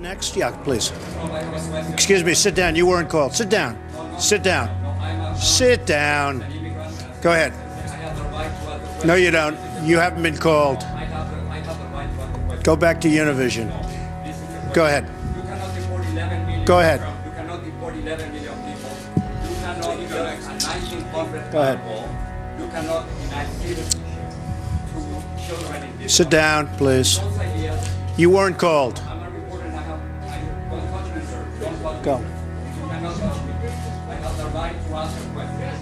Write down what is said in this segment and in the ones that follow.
Next? Yeah, please. Excuse me, sit down. You weren't called. Sit down. Sit down. Sit down. Go ahead. No, you don't. You haven't been called. Go back to Univision. Go ahead. Go ahead. You cannot deport 11 million people. You cannot give a 1900 Go ahead. You cannot deny citizenship to children in this Sit down, please. Those ideas, You weren't called. I'm a reporter and don't touch me, sir. Don't touch Go. me. You cannot touch me. I have the right to ask a question.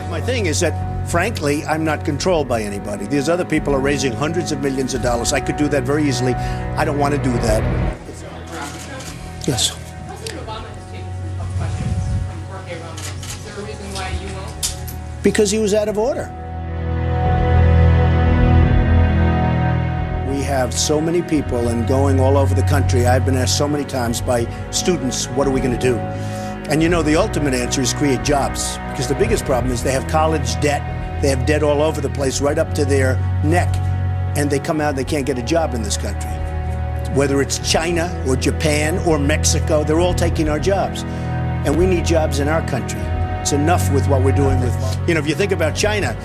My thing is that, frankly, I'm not controlled by anybody. These other people are raising hundreds of millions of dollars. I could do that very easily. I don't want to do that. Yes. President Obama has taken some tough questions from Jorge Ramos. Is there a reason why you won't? Because he was out of order. We have so many people and going all over the country. I've been asked so many times by students, what are we going to do? And you know, the ultimate answer is create jobs. Because the biggest problem is they have college debt. They have debt all over the place, right up to their neck. And they come out and they can't get a job in this country. Whether it's China or Japan or Mexico, they're all taking our jobs. And we need jobs in our country. It's enough with what we're doing with, you know, if you think about China,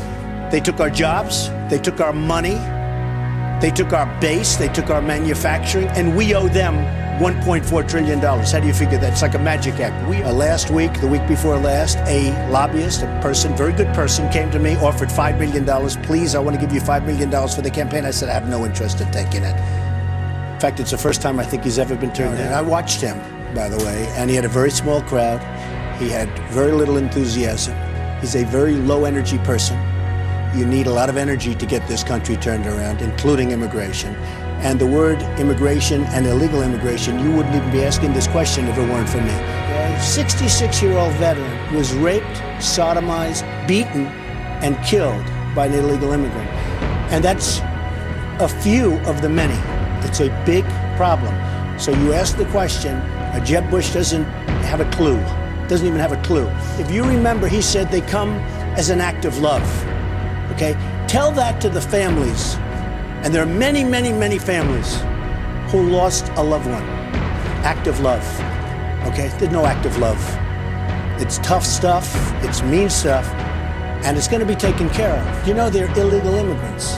they took our jobs, they took our money, they took our base, they took our manufacturing, and we owe them $1.4 trillion. How do you figure that? It's like a magic act. Last week, the week before last, a lobbyist, a person, very good person, came to me, offered $5 million. Please, I want to give you $5 million for the campaign. I said, I have no interest in taking it. In fact, it's the first time I think he's ever been turned in. I watched him, by the way, and he had a very small crowd. He had very little enthusiasm. He's a very low-energy person. You need a lot of energy to get this country turned around, including immigration. And the word immigration and illegal immigration, you wouldn't even be asking this question if it weren't for me. A 66-year-old veteran was raped, sodomized, beaten, and killed by an illegal immigrant. And that's a few of the many. It's a big problem. So you ask the question, Jeb Bush doesn't have a clue. Doesn't even have a clue. If you remember, he said they come as an act of love. Okay? Tell that to the families. And there are many, many, many families who lost a loved one. Act of love. Okay? There's no act of love. It's tough stuff. It's mean stuff. And it's going to be taken care of. You know, they're illegal immigrants.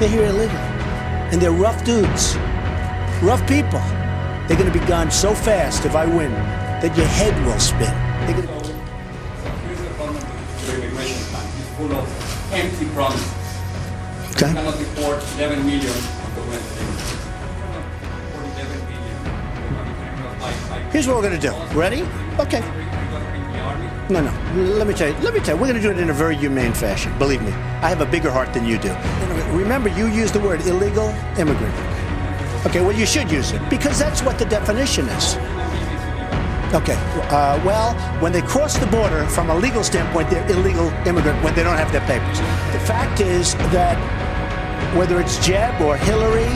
They're here illegally. And they're rough dudes. Rough people. They're going to be gone so fast if I win that your head will spin. They're going to... Here's the problem with the immigration plan. It's full of empty promises. Okay. You cannot deport 11 million undocumented immigrants. 11 million. Here's what we're going to do. Ready? Okay. No. Let me tell you. We're going to do it in a very humane fashion. Believe me. I have a bigger heart than you do. Remember, you used the word illegal immigrant. Okay, well, you should use it, because that's what the definition is. Okay, well, when they cross the border, from a legal standpoint, they're illegal immigrant when they don't have their papers. The fact is that whether it's Jeb or Hillary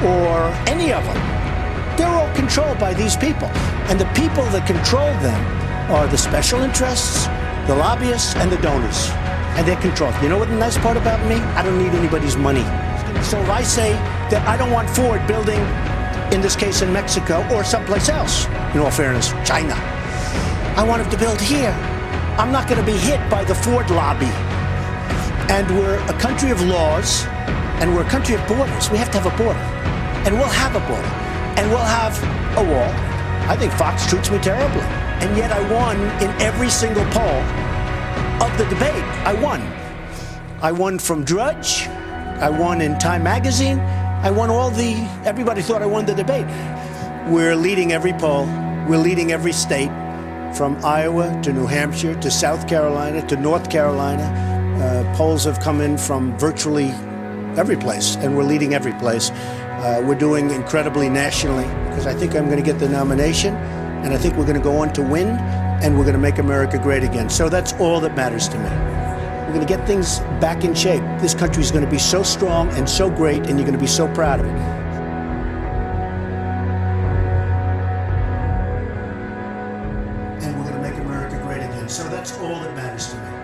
or any of them, they're all controlled by these people. And the people that control them are the special interests, the lobbyists, and the donors. And they're controlled. You know what the nice part about me? I don't need anybody's money. So if I say that I don't want Ford building, in this case in Mexico, or someplace else, in all fairness, China, I want them to build here. I'm not going to be hit by the Ford lobby. And we're a country of laws, and we're a country of borders. We have to have a border. And we'll have a border. And we'll have a wall. I think Fox treats me terribly. And yet I won in every single poll of the debate. I won. I won from Drudge. I won in Time Magazine. I won everybody thought I won the debate. We're leading every poll. We're leading every state, from Iowa to New Hampshire to South Carolina to North Carolina. Polls have come in from virtually every place, and we're leading every place. We're doing incredibly nationally, because I think I'm going to get the nomination, and I think we're going to go on to win, and we're going to make America great again. So that's all that matters to me. We're going to get things back in shape. This country is going to be so strong and so great, and you're going to be so proud of it. And we're going to make America great again. So that's all that matters to me.